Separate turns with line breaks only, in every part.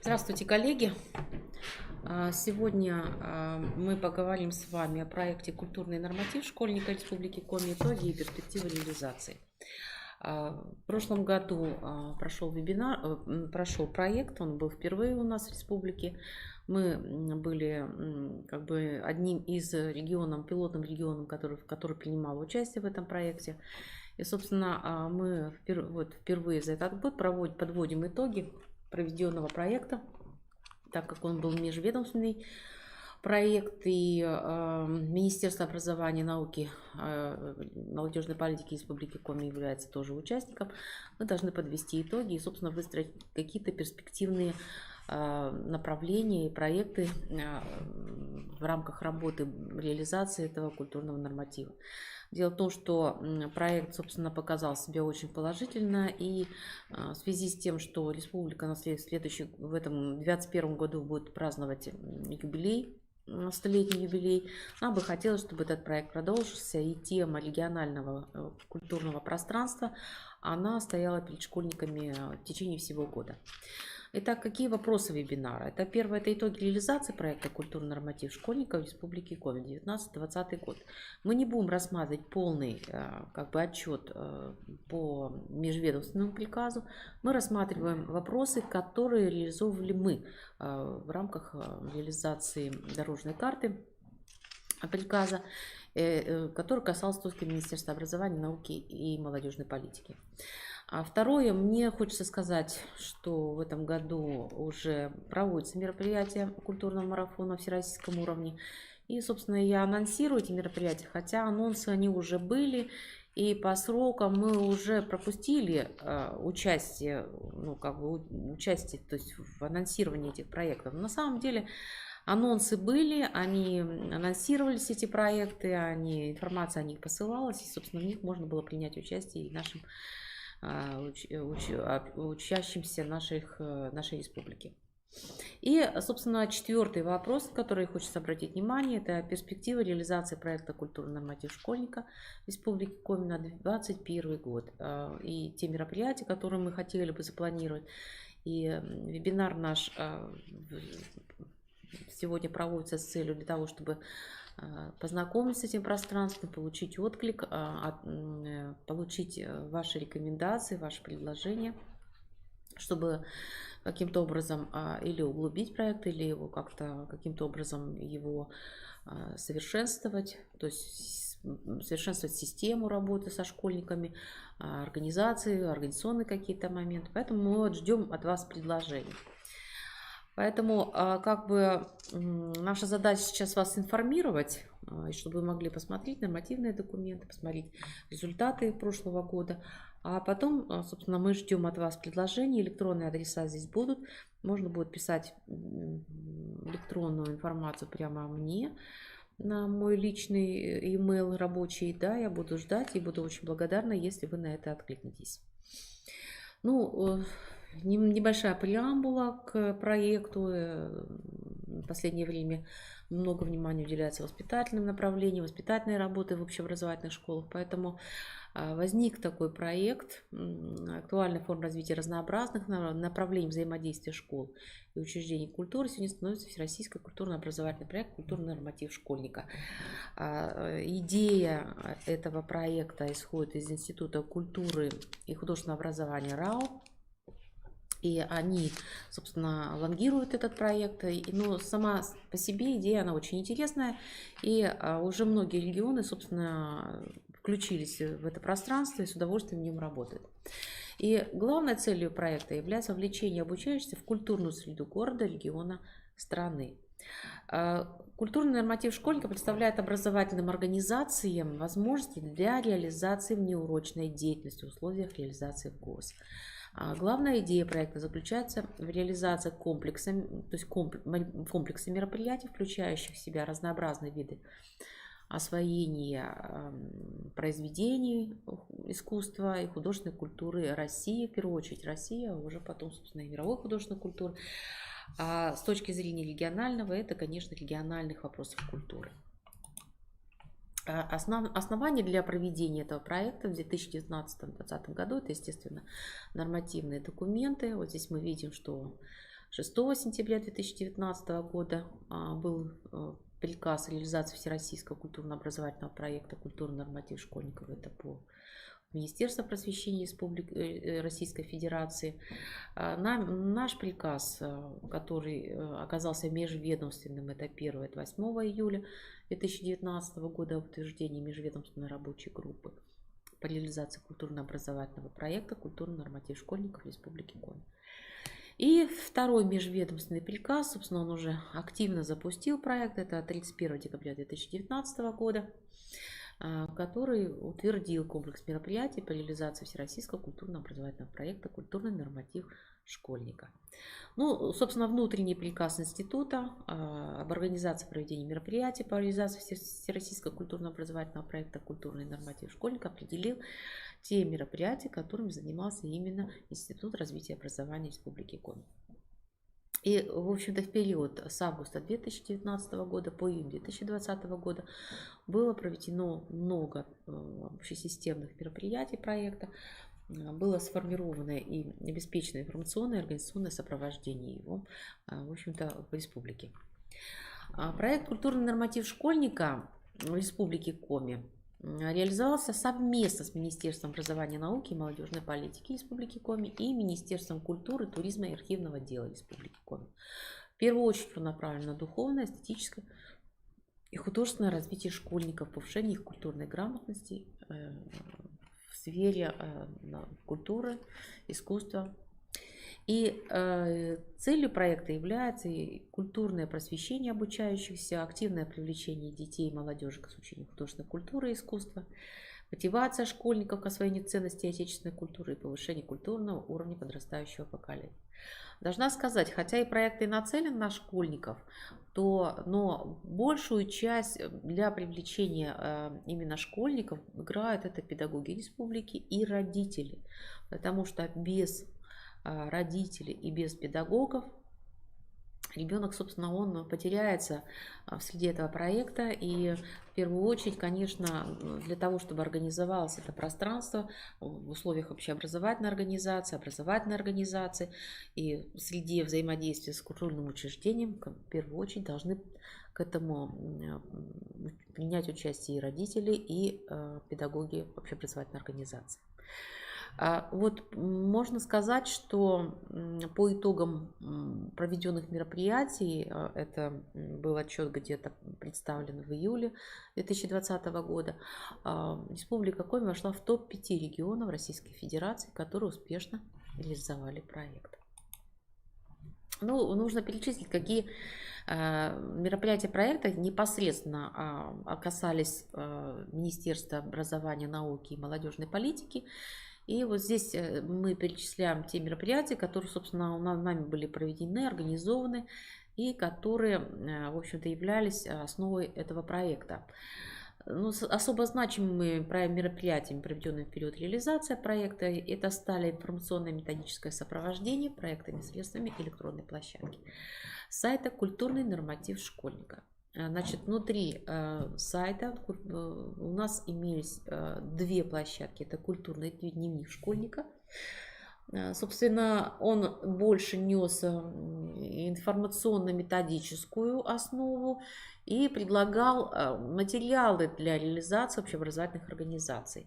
Здравствуйте, коллеги! Сегодня мы поговорим с вами о проекте «Культурный норматив школьника Республики Коми. Итоги и перспективы реализации». В прошлом году прошел прошел проект, он был впервые у нас в республике. Мы были одним из регионов, пилотным регионом, который принимал участие в этом проекте. И, собственно, мы впервые за этот год подводим итоги проведенного проекта, так как он был межведомственный проект, и Министерство образования и науки, молодежной политики Республики Коми является тоже участником. Мы должны подвести итоги и, собственно, выстроить какие-то перспективные направления и проекты в рамках работы реализации этого культурного норматива. Дело в том, что проект, собственно, показал себя очень положительно, и в связи с тем, что республика в этом 2021 году будет праздновать юбилей, столетний юбилей, нам бы хотелось, чтобы этот проект продолжился, и тема регионального культурного пространства, она стояла перед школьниками в течение всего года. Итак, какие вопросы вебинара? Это первое, это итоги реализации проекта «Культурный норматив школьников Республики Коми» 19-20 год. Мы не будем рассматривать полный отчет по межведомственному приказу. Мы рассматриваем вопросы, которые реализовывали мы в рамках реализации дорожной карты приказа, который касался только Министерства образования, науки и молодежной политики. А второе, мне хочется сказать, что в этом году уже проводятся мероприятия культурного марафона в всероссийском уровне. И, собственно, я анонсирую эти мероприятия, хотя анонсы они уже были, и по срокам мы уже пропустили участие, то есть в анонсировании этих проектов. Но на самом деле анонсы были, они анонсировались, эти проекты, информация о них посылалась, и, собственно, в них можно было принять участие и нашим учащимся нашей республики. И, собственно, четвертый вопрос, на который хочется обратить внимание, это перспектива реализации проекта «Культурный норматив школьника Республики Коми» на 2021 год. И те мероприятия, которые мы хотели бы запланировать. И вебинар наш сегодня проводится с целью для того, чтобы познакомиться с этим пространством, получить отклик, получить ваши рекомендации, ваши предложения, чтобы каким-то образом или углубить проект, или его каким-то образом его совершенствовать, то есть совершенствовать систему работы со школьниками, организационные какие-то моменты. Поэтому мы ждем от вас предложений. Поэтому наша задача сейчас вас информировать, чтобы вы могли посмотреть нормативные документы, посмотреть результаты прошлого года. А потом, собственно, мы ждем от вас предложений, электронные адреса здесь будут. Можно будет писать электронную информацию прямо мне на мой личный email рабочий. Да, я буду ждать и буду очень благодарна, если вы на это откликнетесь. Небольшая преамбула к проекту. В последнее время много внимания уделяется воспитательным направлениям, воспитательной работе в общеобразовательных школах. Поэтому возник такой проект «Актуальная форма развития разнообразных направлений взаимодействия школ и учреждений культуры». Сегодня становится всероссийский культурно-образовательный проект «Культурный норматив школьника». Идея этого проекта исходит из Института культуры и художественного образования РАО. И они, собственно, лонгируют этот проект. Но сама по себе идея, она очень интересная. И уже многие регионы, собственно, включились в это пространство и с удовольствием в нем работают. И главной целью проекта является вовлечение обучающихся в культурную среду города, региона, страны. Культурный норматив школьника представляет образовательным организациям возможности для реализации внеурочной деятельности в условиях реализации в ГОС. Главная идея проекта заключается в реализации комплекса мероприятий, включающих в себя разнообразные виды освоения произведений искусства и художественной культуры России, в первую очередь России, а уже потом, собственно, и мировой художественной культуры. А с точки зрения регионального, это, конечно, региональных вопросов культуры. Основания для проведения этого проекта в 2019-2020 году — это, естественно, нормативные документы. Вот здесь мы видим, что 6 сентября 2019 года был приказ о реализации Всероссийского культурно-образовательного проекта «Культурный норматив школьников». Это по Министерству просвещения Российской Федерации. Наш приказ, который оказался межведомственным, это первое, это 8 июля 2019 года, об утверждении межведомственной рабочей группы по реализации культурно-образовательного проекта «Культурный норматив школьников Республики Коми». И второй межведомственный приказ, собственно, он уже активно запустил проект, это 31 декабря 2019 года, который утвердил комплекс мероприятий по реализации Всероссийского культурно-образовательного проекта «Культурный норматив школьника». Ну, собственно, внутренний приказ института об организации проведения мероприятий по реализации Всероссийского культурно-образовательного проекта «Культурный норматив школьника» определил те мероприятия, которыми занимался именно Институт развития образования Республики Коми. И, в общем-то, в период с августа 2019 года по июнь 2020 года было проведено много общесистемных мероприятий проекта, было сформировано и обеспечено информационное и организационное сопровождение его, в общем-то, в республике. Проект «Культурный норматив школьника» в Республике Коми реализовался совместно с Министерством образования, науки и молодежной политики Республики Коми и Министерством культуры, туризма и архивного дела Республики Коми. В первую очередь он направлен на духовное, эстетическое и художественное развитие школьников, повышение их культурной грамотности в сфере культуры, искусства. И целью проекта является и культурное просвещение обучающихся, активное привлечение детей и молодежи к изучению художественной культуры и искусства, мотивация школьников к освоению ценностей отечественной культуры и повышение культурного уровня подрастающего поколения. Должна сказать, хотя и проект и нацелен на школьников, но большую часть для привлечения именно школьников играют это педагоги республики и родители, потому что без родителей и без педагогов ребенок, собственно, он потеряется в среде этого проекта. И в первую очередь, конечно, для того, чтобы организовалось это пространство в условиях общеобразовательной организации, образовательной организации и в среде взаимодействия с культурным учреждением, в первую очередь должны к этому принять участие и родители, и педагоги общеобразовательной организации. Вот можно сказать, что по итогам проведенных мероприятий, это был отчет где-то представлен в июле 2020 года, Республика Коми вошла в топ-5 регионов Российской Федерации, которые успешно реализовали проект. Ну, нужно перечислить, какие мероприятия проекта непосредственно касались Министерства образования, науки и молодежной политики. И вот здесь мы перечисляем те мероприятия, которые, собственно, нами были проведены, организованы и которые, в общем-то, являлись основой этого проекта. Ну, особо значимыми мероприятиями, проведенными в период реализации проекта, это стали информационное методическое сопровождение проектами средствами электронной площадки сайта «Культурный норматив школьника». Значит, внутри сайта у нас имелись две площадки. Это культурный дневник школьника. Собственно, он больше нес информационно-методическую основу и предлагал материалы для реализации общеобразовательных организаций.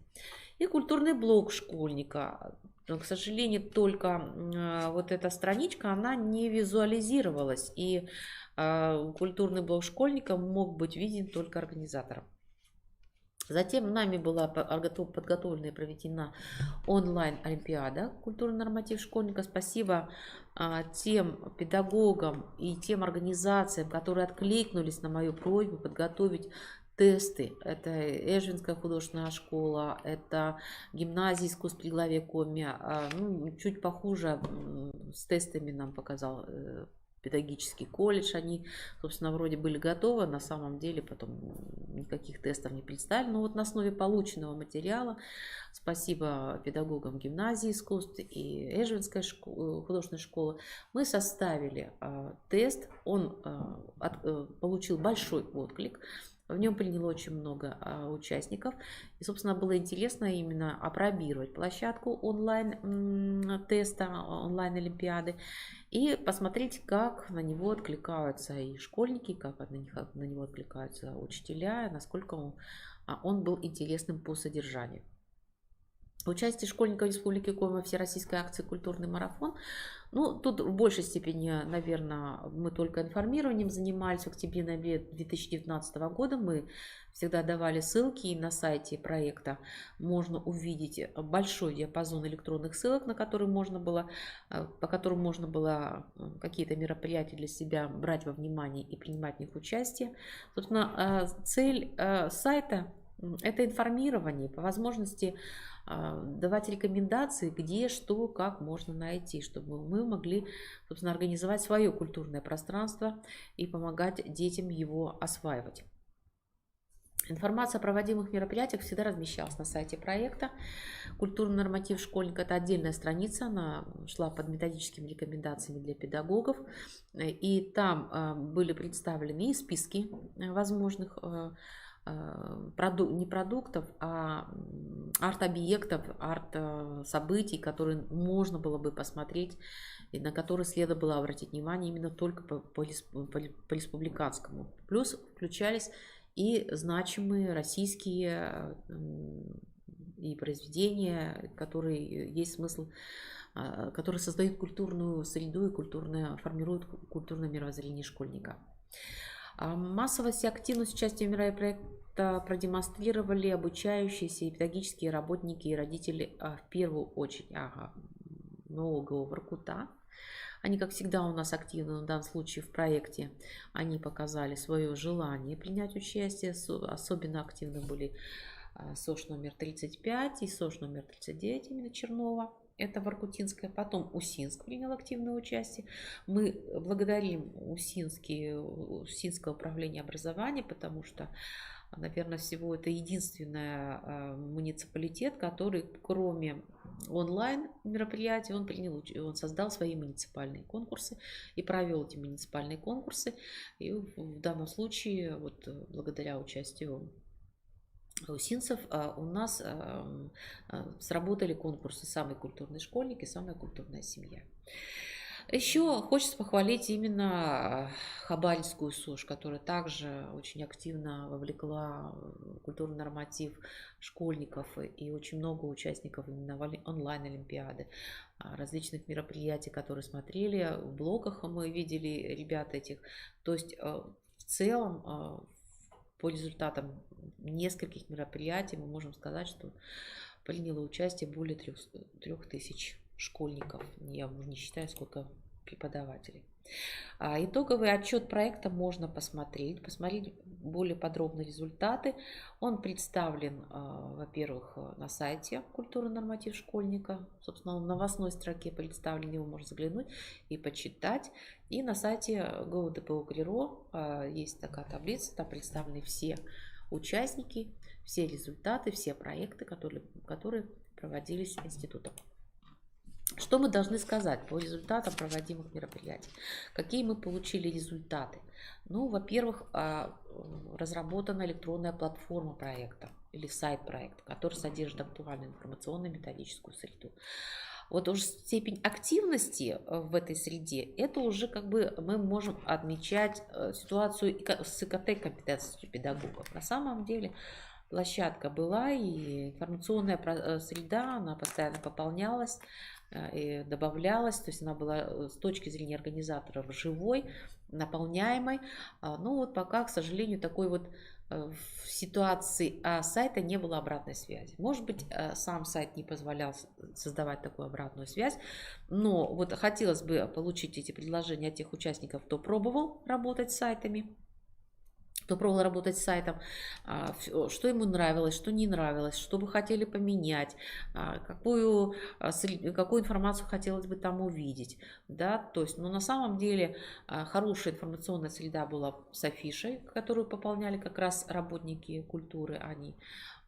И культурный блог школьника. Но, к сожалению, только вот эта страничка, она не визуализировалась. И культурный блог школьника мог быть виден только организатором. Затем нами была подготовлена и проведена онлайн-олимпиада «Культурный норматив школьника». Спасибо тем педагогам и тем организациям, которые откликнулись на мою просьбу подготовить тесты. Это Эжвинская художественная школа, это гимназия искусств при главе Коми. Ну, чуть похуже с тестами нам показал педагогический колледж. Они, собственно, вроде были готовы, на самом деле потом никаких тестов не представили. Но вот на основе полученного материала, спасибо педагогам гимназии искусств и Эжвинской художественной школы, мы составили тест. Он получил большой отклик. В нем приняло очень много участников. И, собственно, было интересно именно опробировать площадку онлайн-теста, онлайн-олимпиады и посмотреть, как на него откликаются и школьники, как на него откликаются учителя, насколько он был интересным по содержанию. Участие школьников Республики Коми во всероссийской акции «Культурный марафон». Ну, тут в большей степени, наверное, мы только информированием занимались. В октябре-ноябре 2019 года мы всегда давали ссылки, и на сайте проекта можно увидеть большой диапазон электронных ссылок, по которым можно было какие-то мероприятия для себя брать во внимание и принимать в них участие. Собственно, цель сайта – это информирование, по возможности давать рекомендации, где, что, как можно найти, чтобы мы могли, собственно, организовать свое культурное пространство и помогать детям его осваивать. Информация о проводимых мероприятиях всегда размещалась на сайте проекта. Культурный норматив школьника – это отдельная страница, она шла под методическими рекомендациями для педагогов. И там были представлены и списки возможных не продуктов, а арт-объектов, арт-событий, которые можно было бы посмотреть и на которые следовало было обратить внимание именно только по республиканскому. Плюс включались и значимые российские и произведения, которые есть смысл, которые создают культурную среду и формируют культурное мировоззрение школьника. Массовость и активность участия в мероприятии продемонстрировали обучающиеся и педагогические работники и родители в первую очередь МОГУ Воркута. Они, как всегда, у нас активны в данном случае в проекте. Они показали свое желание принять участие. Особенно активны были СОЖ номер 35 и СОЖ номер 39 именно Чернова. Это Воркутинская. Потом Усинск принял активное участие. Мы благодарим Усинское управление образования, потому что, наверное, всего это единственный муниципалитет, который, кроме онлайн мероприятий, он создал свои муниципальные конкурсы и провел эти муниципальные конкурсы. И в данном случае, вот благодаря участию усинцев, у нас сработали конкурсы «Самый культурный школьник» и «Самая культурная семья». Еще хочется похвалить именно Хабаровскую СОЖ, которая также очень активно вовлекла культурный норматив школьников и очень много участников именно онлайн-олимпиады, различных мероприятий, которые смотрели. В блогах мы видели ребят этих. То есть в целом по результатам нескольких мероприятий мы можем сказать, что приняло участие более 3000 школьников. Я уже не считаю, сколько преподавателей. Итоговый отчет проекта можно посмотреть более подробно результаты. Он представлен, во-первых, на сайте «Культурный норматив школьника». Собственно, в новостной строке представлен, его можно заглянуть и почитать. И на сайте go.dpu.ro есть такая таблица, там представлены все участники, все результаты, все проекты, которые проводились институтом. Что мы должны сказать по результатам проводимых мероприятий? Какие мы получили результаты? Ну, во-первых, разработана электронная платформа проекта или сайт проекта, который содержит актуальную информационную методическую среду. Вот уже степень активности в этой среде, это уже как бы мы можем отмечать ситуацию с ИКТ-компетентностью педагогов. На самом деле площадка была, и информационная среда, она постоянно пополнялась и добавлялась, то есть она была с точки зрения организаторов живой, наполняемой. Но вот пока, к сожалению, такой вот в ситуации сайта не было обратной связи. Может быть, сам сайт не позволял создавать такую обратную связь, но вот хотелось бы получить эти предложения от тех участников, кто пробовал работать с сайтами, кто пробовал работать с сайтом, что ему нравилось, что не нравилось, что бы хотели поменять, какую информацию хотелось бы там увидеть. Да? То есть, но на самом деле хорошая информационная среда была с афишей, которую пополняли как раз работники культуры. Они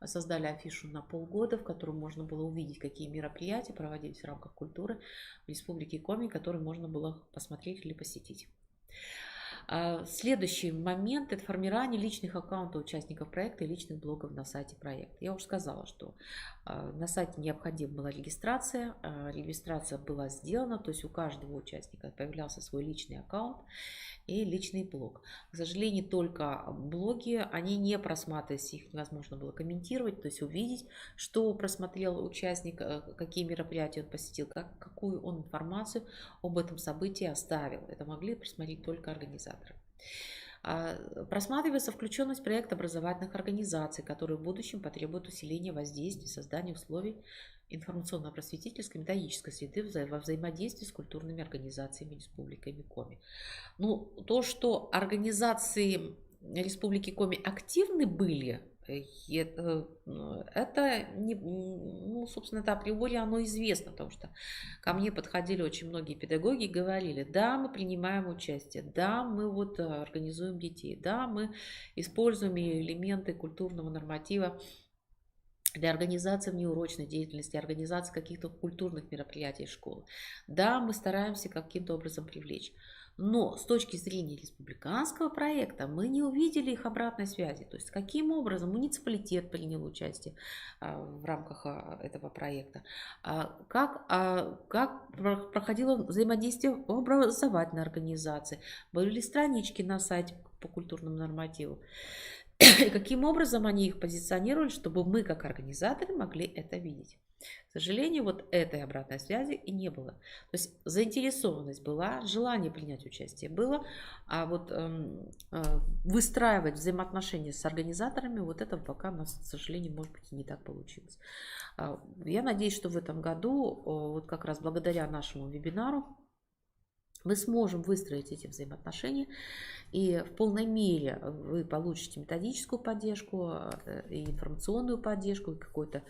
создали афишу на полгода, в которой можно было увидеть, какие мероприятия проводились в рамках культуры в Республике Коми, которые можно было посмотреть или посетить. Следующий момент – это формирование личных аккаунтов участников проекта и личных блогов на сайте проекта. Я уже сказала, что на сайте необходима была регистрация. Регистрация была сделана, то есть у каждого участника появлялся свой личный аккаунт и личный блог. К сожалению, только блоги, они не просматривались, их невозможно было комментировать, то есть увидеть, что просмотрел участник, какие мероприятия он посетил, какую он информацию об этом событии оставил. Это могли просмотреть только организаторы. Просматривается включенность в проект образовательных организаций, которые в будущем потребуют усиления воздействия, создания условий информационно-просветительской, методической среды во взаимодействии с культурными организациями Республики Коми. Ну, то, что организации Республики Коми активны были, это не, ну, собственно, это априори оно известно, потому что ко мне подходили очень многие педагоги и говорили: да, мы принимаем участие, да, мы вот организуем детей, да, мы используем элементы культурного норматива для организации внеурочной деятельности, организации каких-то культурных мероприятий школы. Да, мы стараемся каким-то образом привлечь. Но с точки зрения республиканского проекта мы не увидели их обратной связи. То есть каким образом муниципалитет принял участие в рамках этого проекта, как проходило взаимодействие в образовательной организации, были ли странички на сайте по культурному нормативу. И каким образом они их позиционировали, чтобы мы, как организаторы, могли это видеть. К сожалению, вот этой обратной связи и не было. То есть заинтересованность была, желание принять участие было, а вот выстраивать взаимоотношения с организаторами, вот это пока у нас, к сожалению, может быть, и не так получилось. Я надеюсь, что в этом году, вот как раз благодаря нашему вебинару, мы сможем выстроить эти взаимоотношения, и в полной мере вы получите методическую поддержку, и информационную поддержку, и какие-то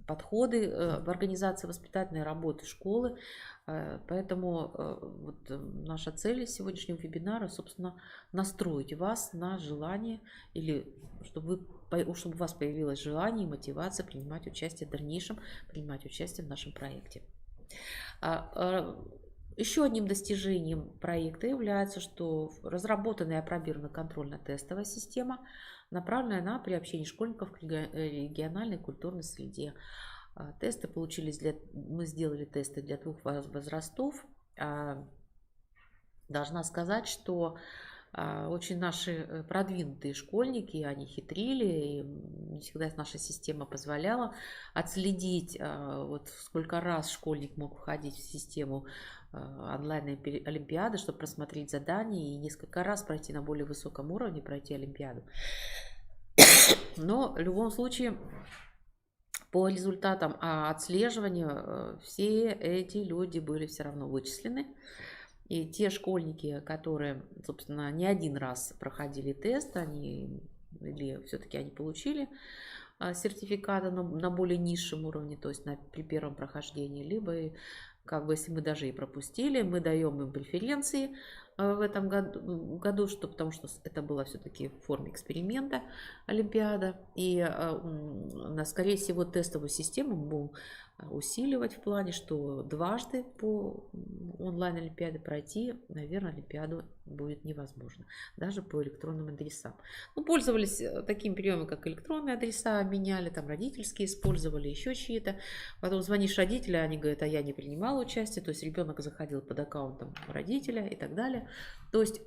подходы в организации воспитательной работы школы. Поэтому вот наша цель сегодняшнего вебинара, собственно, настроить вас на желание, или чтобы у вас появилось желание и мотивация принимать участие в дальнейшем, принимать участие в нашем проекте. Еще одним достижением проекта является, что разработана и опробирована контрольно-тестовая система, направленная на приобщение школьников к региональной культурной среде. Тесты мы сделали тесты для 2 возрастов. Должна сказать, что очень наши продвинутые школьники, они хитрили, и не всегда наша система позволяла отследить, вот сколько раз школьник мог входить в систему онлайн-олимпиады, чтобы просмотреть задания и несколько раз пройти на более высоком уровне, пройти олимпиаду. Но в любом случае, по результатам отслеживания, все эти люди были все равно вычислены. И те школьники, которые, собственно, не один раз проходили тест, или все-таки они получили сертификаты на более низшем уровне, то есть при первом прохождении, либо если мы даже и пропустили, мы даем им преференции в этом году, потому что это было все-таки в форме эксперимента олимпиада. И скорее всего, тестовую систему мы будем усиливать в плане, что дважды по онлайн-олимпиаде пройти, наверное, олимпиаду будет невозможно, даже по электронным адресам. Мы пользовались такими приемами, как электронные адреса, меняли, там родительские использовали, еще чьи-то. Потом звонишь родителям, они говорят: а я не принимала участие, то есть ребенок заходил под аккаунтом родителя и так далее. То есть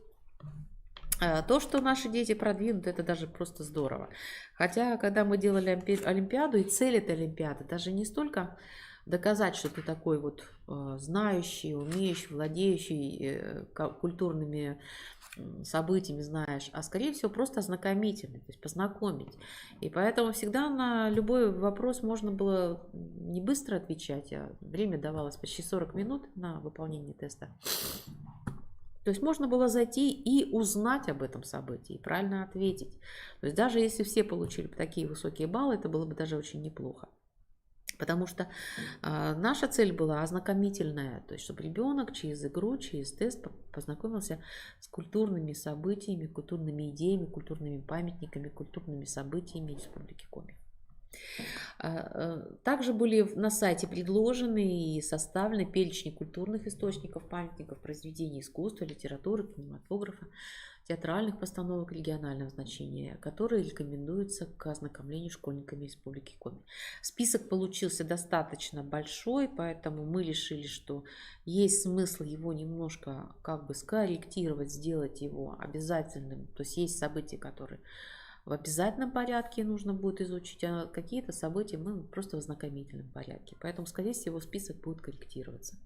то, что наши дети продвинуты, это даже просто здорово. Хотя, когда мы делали олимпиаду, и цель этой олимпиады даже не столько доказать, что ты такой вот знающий, умеющий, владеющий культурными событиями, знаешь, а скорее всего просто ознакомительный, то есть познакомить. И поэтому всегда на любой вопрос можно было не быстро отвечать, а время давалось почти 40 минут на выполнение теста. То есть можно было зайти и узнать об этом событии, и правильно ответить. То есть даже если все получили бы такие высокие баллы, это было бы даже очень неплохо. Потому что наша цель была ознакомительная, то есть чтобы ребенок через игру, через тест познакомился с культурными событиями, культурными идеями, культурными памятниками, культурными событиями Республики Коми. Также были на сайте предложены и составлены перечни культурных источников, памятников, произведений искусства, литературы, кинематографа, театральных постановок регионального значения, которые рекомендуются к ознакомлению школьниками Республики Коми. Список получился достаточно большой, поэтому мы решили, что есть смысл его немножко как бы скорректировать, сделать его обязательным. То есть есть события, которые в обязательном порядке нужно будет изучить, а какие-то события мы просто в ознакомительном порядке. Поэтому, скорее всего, список будет корректироваться.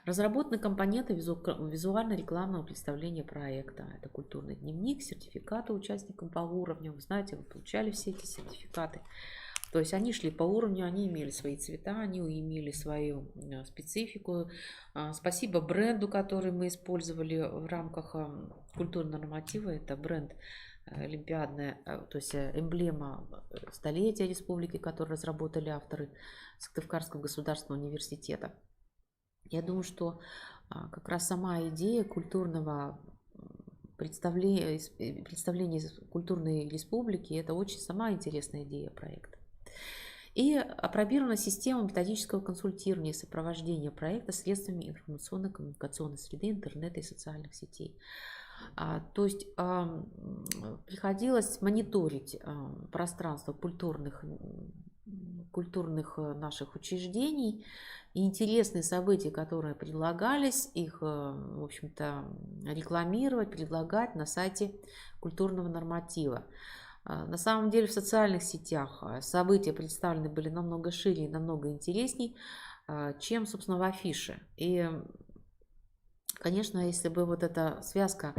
Разработаны компоненты визуально-рекламного представления проекта. Это культурный дневник, сертификаты участникам по уровню. Вы знаете, вы получали все эти сертификаты. То есть они шли по уровню, они имели свои цвета, они имели свою специфику. Спасибо бренду, который мы использовали в рамках культурного норматива. Это бренд олимпиадная, то есть эмблема столетия республики, которую разработали авторы Сыктывкарского государственного университета. Я думаю, что как раз сама идея культурного представления культурной республики — это очень сама интересная идея проекта. И апробирована система методического консультирования и сопровождения проекта средствами информационно-коммуникационной среды, интернета и социальных сетей. То есть приходилось мониторить пространство культурных наших учреждений, и интересные события, которые предлагались, их, в общем-то, рекламировать, предлагать на сайте культурного норматива. На самом деле в социальных сетях события представлены были намного шире и намного интересней, чем, собственно, в афише. И, конечно, если бы вот эта связка,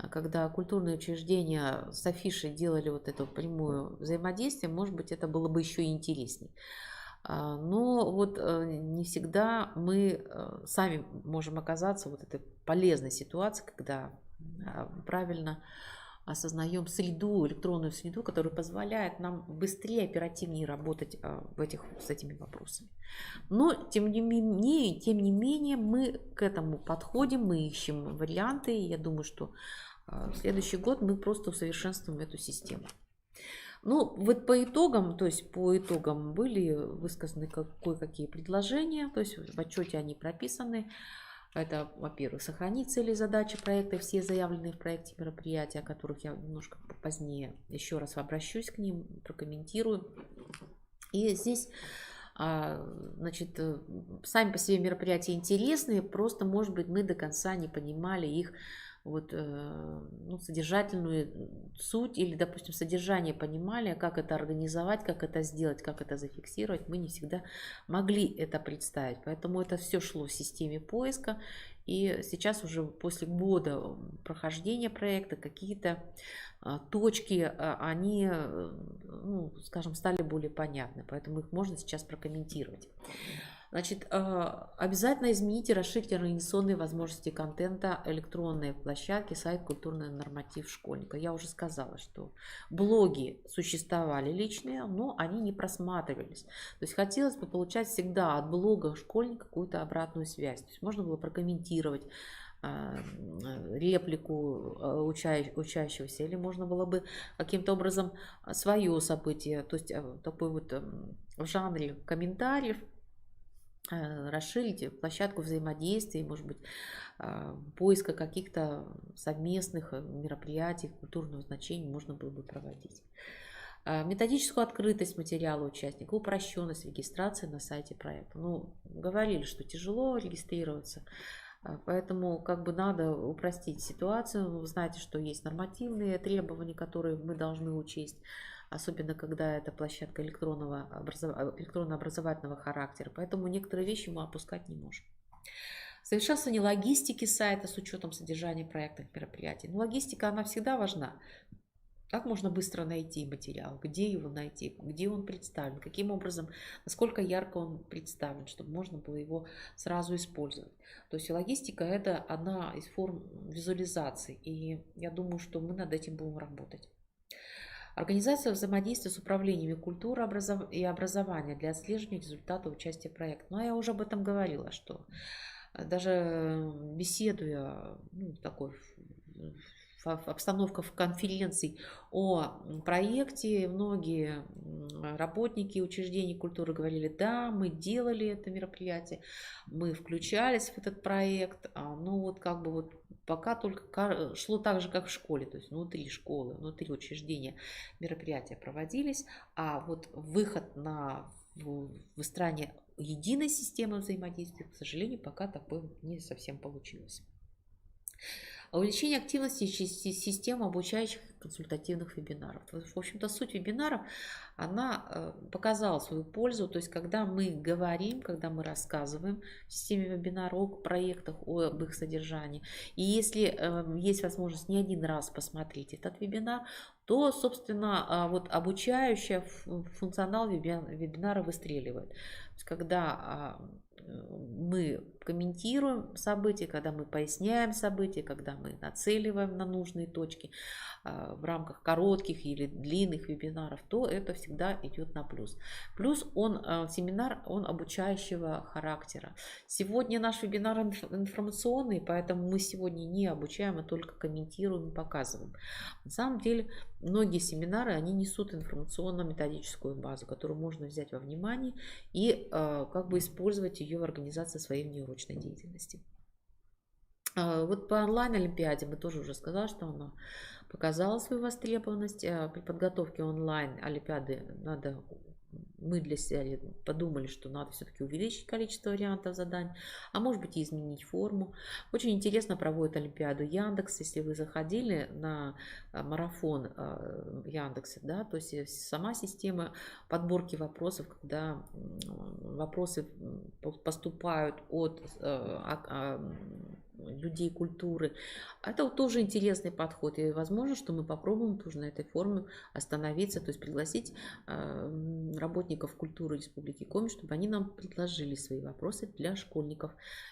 когда культурные учреждения с афишей делали вот это прямое взаимодействие, может быть, это было бы еще и интересней. Но вот не всегда мы сами можем оказаться в вот этой полезной ситуации, когда правильно осознаем среду, электронную среду, которая позволяет нам быстрее, оперативнее работать с этими вопросами. Но, тем не менее, мы к этому подходим, мы ищем варианты, и я думаю, что в следующий год мы просто усовершенствуем эту систему. Ну, вот по итогам были высказаны кое-какие предложения, то есть в отчете они прописаны. Это, во-первых, сохранить цели и задачи проекта, все заявленные в проекте мероприятия, о которых я немножко позднее еще раз обращусь к ним, прокомментирую. И здесь, значит, сами по себе мероприятия интересные, просто, может быть, мы до конца не понимали их содержательную суть или, допустим, содержание понимали, как это организовать, как это сделать, как это зафиксировать. Мы не всегда могли это представить. Поэтому это все шло в системе поиска. И сейчас уже после года прохождения проекта какие-то точки, они, скажем, стали более понятны. Поэтому их можно сейчас прокомментировать. Значит, обязательно измените, расширьте организационные возможности контента, электронные площадки, сайт «Культурный норматив школьника». Я уже сказала, что блоги существовали личные, но они не просматривались. То есть хотелось бы получать всегда от блога школьника какую-то обратную связь. То есть можно было прокомментировать реплику учащегося, или можно было бы каким-то образом свое событие, то есть такой вот в жанре комментариев, расширить площадку взаимодействия, может быть, поиска каких-то совместных мероприятий культурного значения можно было бы проводить. Методическую открытость материала участника, упрощенность регистрации на сайте проекта. Говорили, что тяжело регистрироваться, поэтому надо упростить ситуацию. Вы знаете, что есть нормативные требования, которые мы должны учесть, особенно когда это площадка электронно-образовательного характера. Поэтому некоторые вещи мы опускать не можем. Совершенствование логистики сайта с учетом содержания проектных мероприятий. Логистика, она всегда важна. Как можно быстро найти материал, где его найти, где он представлен, каким образом, насколько ярко он представлен, чтобы можно было его сразу использовать. То есть логистика — это одна из форм визуализации, и я думаю, что мы над этим будем работать. Организация взаимодействия с управлениями культуры и образования для отслеживания результата участия в проекте. Я уже об этом говорила, что даже беседуя обстановка в конференции о проекте. Многие работники учреждений культуры говорили: да, мы делали это мероприятие, мы включались в этот проект, но вот как бы вот пока только шло так же, как в школе, то есть внутри школы, внутри учреждения мероприятия проводились, а вот выход на выстраивание единой системы взаимодействия, к сожалению, пока такое не совсем получилось. Увеличение активности систем обучающих консультативных вебинаров. В общем-то, суть вебинаров, она показала свою пользу. То есть, когда мы говорим, когда мы рассказываем в системе вебинара о проектах, об их содержании, и если есть возможность не один раз посмотреть этот вебинар, то, собственно, вот обучающий функционал вебинара выстреливает. То есть, когда мы комментируем события, когда мы поясняем события, когда мы нацеливаем на нужные точки в рамках коротких или длинных вебинаров, то это всегда идет на плюс. Плюс семинар, он обучающего характера. Сегодня наш вебинар информационный, поэтому мы сегодня не обучаем, а только комментируем и показываем. На самом деле, многие семинары, они несут информационно-методическую базу, которую можно взять во внимание и как бы использовать ее в организации своей внеурочной деятельности. Вот по онлайн-олимпиаде мы тоже уже сказали, что она показала свою востребованность. При подготовке онлайн-олимпиады мы для себя подумали, что надо все-таки увеличить количество вариантов заданий, а может быть и изменить форму. Очень интересно проводит олимпиаду Яндекс. Если вы заходили на марафон Яндекса, да, то есть сама система подборки вопросов, когда вопросы поступают от людей культуры. Это вот тоже интересный подход. И возможно, что мы попробуем тоже на этой форме остановиться, то есть пригласить работников культуры Республики Коми, чтобы они нам предложили свои вопросы для школьников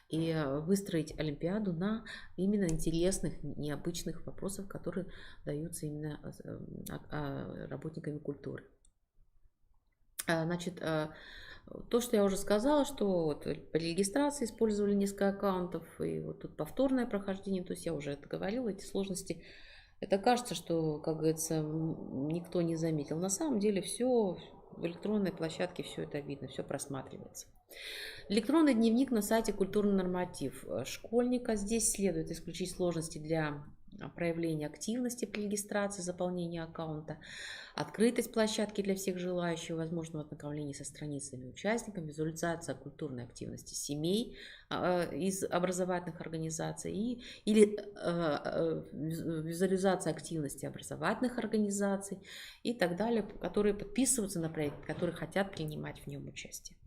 и выстроить олимпиаду на именно интересных, необычных вопросах, которые даются именно работниками культуры. Значит, то, что я уже сказала, что вот при регистрации использовали несколько аккаунтов, и вот тут повторное прохождение, то есть я уже это говорила, эти сложности. Это кажется, что, как говорится, никто не заметил. На самом деле все в электронной площадке, все это видно, все просматривается. Электронный дневник на сайте «Культурный норматив» школьника. Здесь следует исключить сложности для проявления активности при регистрации, заполнения аккаунта, открытость площадки для всех желающих, возможного ознакомления со страницами участников, визуализация культурной активности семей из образовательных организаций или визуализация активности образовательных организаций и так далее, которые подписываются на проект, которые хотят принимать в нем участие.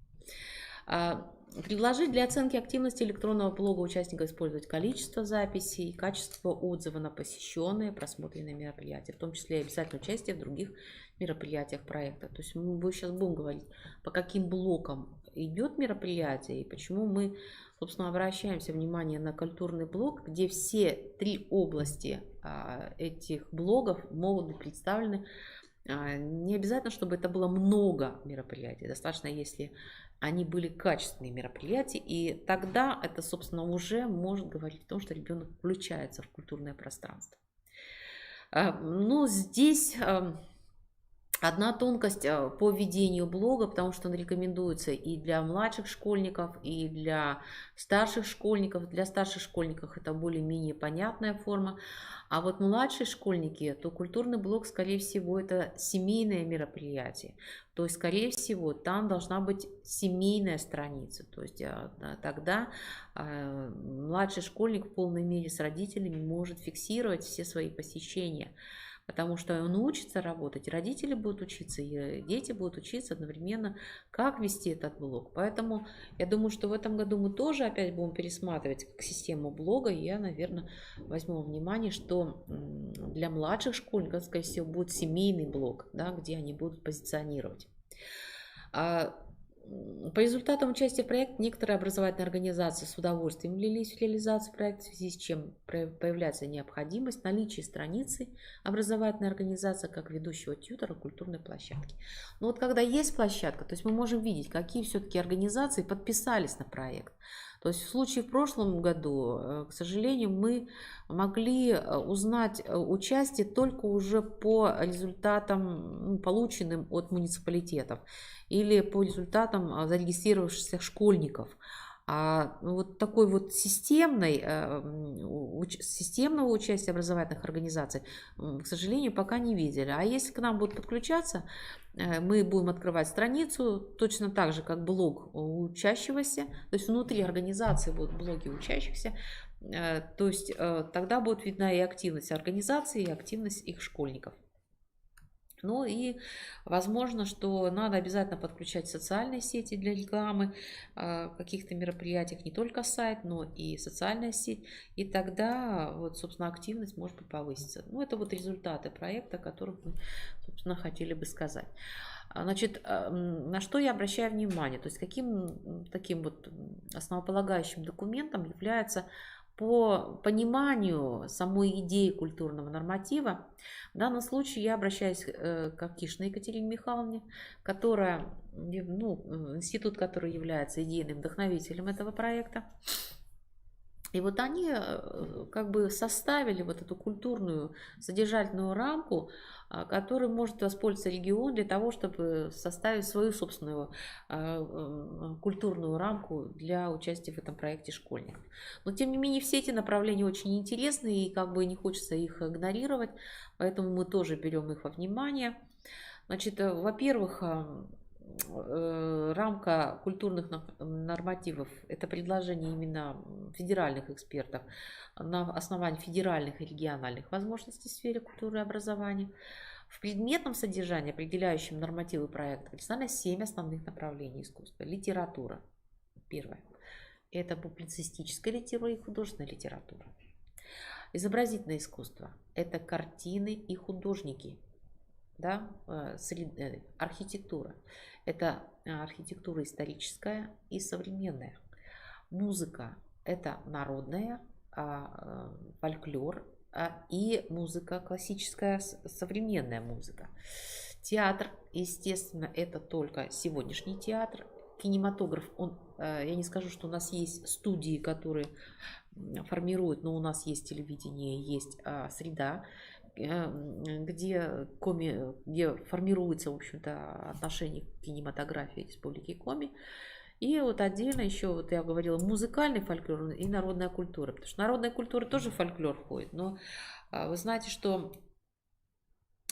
Предложить для оценки активности электронного блога участника использовать количество записей, качество отзыва на посещенные, просмотренные мероприятия, в том числе и обязательно участие в других мероприятиях проекта. То есть мы сейчас будем говорить, по каким блокам идет мероприятие и почему мы, собственно, обращаемся внимание на культурный блок, где все три области этих блогов могут быть представлены. Не обязательно, чтобы это было много мероприятий, достаточно, если они были качественные мероприятия, и тогда это, собственно, уже может говорить о том, что ребенок включается в культурное пространство. Но здесь одна тонкость по ведению блога, потому что он рекомендуется и для младших школьников, и для старших школьников. Для старших школьников это более-менее понятная форма. А вот младшие школьники, то культурный блог, скорее всего, это семейное мероприятие. То есть, скорее всего, там должна быть семейная страница. То есть тогда младший школьник в полной мере с родителями может фиксировать все свои посещения. Потому что он учится работать, родители будут учиться, и дети будут учиться одновременно, как вести этот блог. Поэтому я думаю, что в этом году мы тоже опять будем пересматривать систему блога. И я, наверное, возьму во внимание, что для младших школьников, скорее всего, будет семейный блог, да, где они будут позиционировать. По результатам участия в проекте некоторые образовательные организации с удовольствием влились в реализацию проекта, в связи с чем появляется необходимость наличия страницы образовательной организации как ведущего тьютера культурной площадки. Но вот когда есть площадка, то есть мы можем видеть, какие все-таки организации подписались на проект. То есть в случае в прошлом году, к сожалению, мы могли узнать участие только уже по результатам, ну, полученным от муниципалитетов или по результатам зарегистрировавшихся школьников. А вот такой вот системного участия образовательных организаций, к сожалению, пока не видели. А если к нам будут подключаться, мы будем открывать страницу точно так же, как блог учащегося, то есть внутри организации будут блоги учащихся, то есть тогда будет видна и активность организации, и активность их школьников. Ну и возможно, что надо обязательно подключать социальные сети для рекламы каких-то мероприятий, не только сайт, но и социальная сеть. И тогда, вот, собственно, активность может быть повысится. Ну, это вот результаты проекта, о которых мы, собственно, хотели бы сказать. Значит, на что я обращаю внимание? То есть каким таким вот основополагающим документом является по пониманию самой идеи культурного норматива. В данном случае я обращаюсь к Акишиной Екатерине Михайловне, которая, ну, институт, который является идейным вдохновителем этого проекта. И вот они как бы составили вот эту культурную содержательную рамку, которой может воспользоваться регион для того, чтобы составить свою собственную культурную рамку для участия в этом проекте школьников. Но тем не менее все эти направления очень интересны и как бы не хочется их игнорировать, поэтому мы тоже берем их во внимание. Значит, во-первых, рамка культурных нормативов – это предложение именно федеральных экспертов на основании федеральных и региональных возможностей в сфере культуры и образования. В предметном содержании, определяющем нормативы проекта, представлено 7 основных направлений искусства. Литература – первое. Это публицистическая литература и художественная литература. Изобразительное искусство – это картины и художники. Да, архитектура – это архитектура историческая и современная. Музыка – это народная, фольклор и музыка классическая, современная музыка. Театр, естественно, это только сегодняшний театр. Кинематограф, я не скажу, что у нас есть студии, которые формируют, но у нас есть телевидение, есть среда, где формируется, в общем-то, отношение к кинематографии Республики Коми. И вот отдельно еще, вот я говорила, музыкальный фольклор и народная культура. Потому что народная культура тоже в фольклор входит. Но вы знаете, что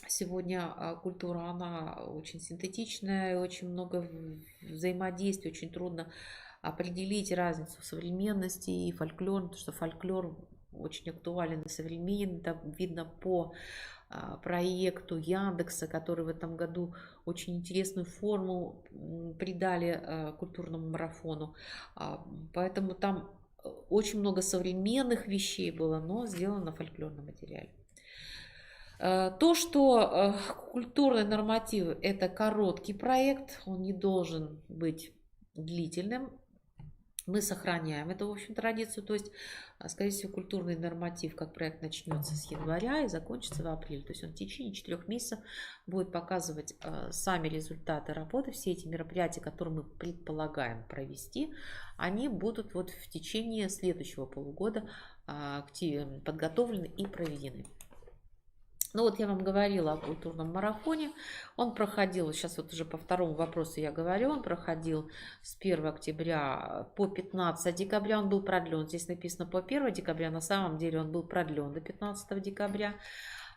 сегодня культура, она очень синтетичная, очень много взаимодействий, очень трудно определить разницу в современности и фольклор, потому что фольклор очень актуален и современен. Это видно по проекту Яндекса, который в этом году очень интересную форму придали культурному марафону. Поэтому там очень много современных вещей было, но сделано на фольклорном материале. То, что культурные нормативы – это короткий проект, он не должен быть длительным. Мы сохраняем эту, в общем, традицию, то есть, скорее всего, культурный норматив, как проект, начнется с января и закончится в апреле. То есть он в течение 4 месяцев будет показывать сами результаты работы. Все эти мероприятия, которые мы предполагаем провести, они будут вот в течение следующего полугода подготовлены и проведены. Ну вот я вам говорила о культурном марафоне. Он проходил, сейчас вот уже по второму вопросу я говорю, он проходил с 1 октября по 15 декабря. Он был продлен. Здесь написано по 1 декабря, на самом деле он был продлен до 15 декабря.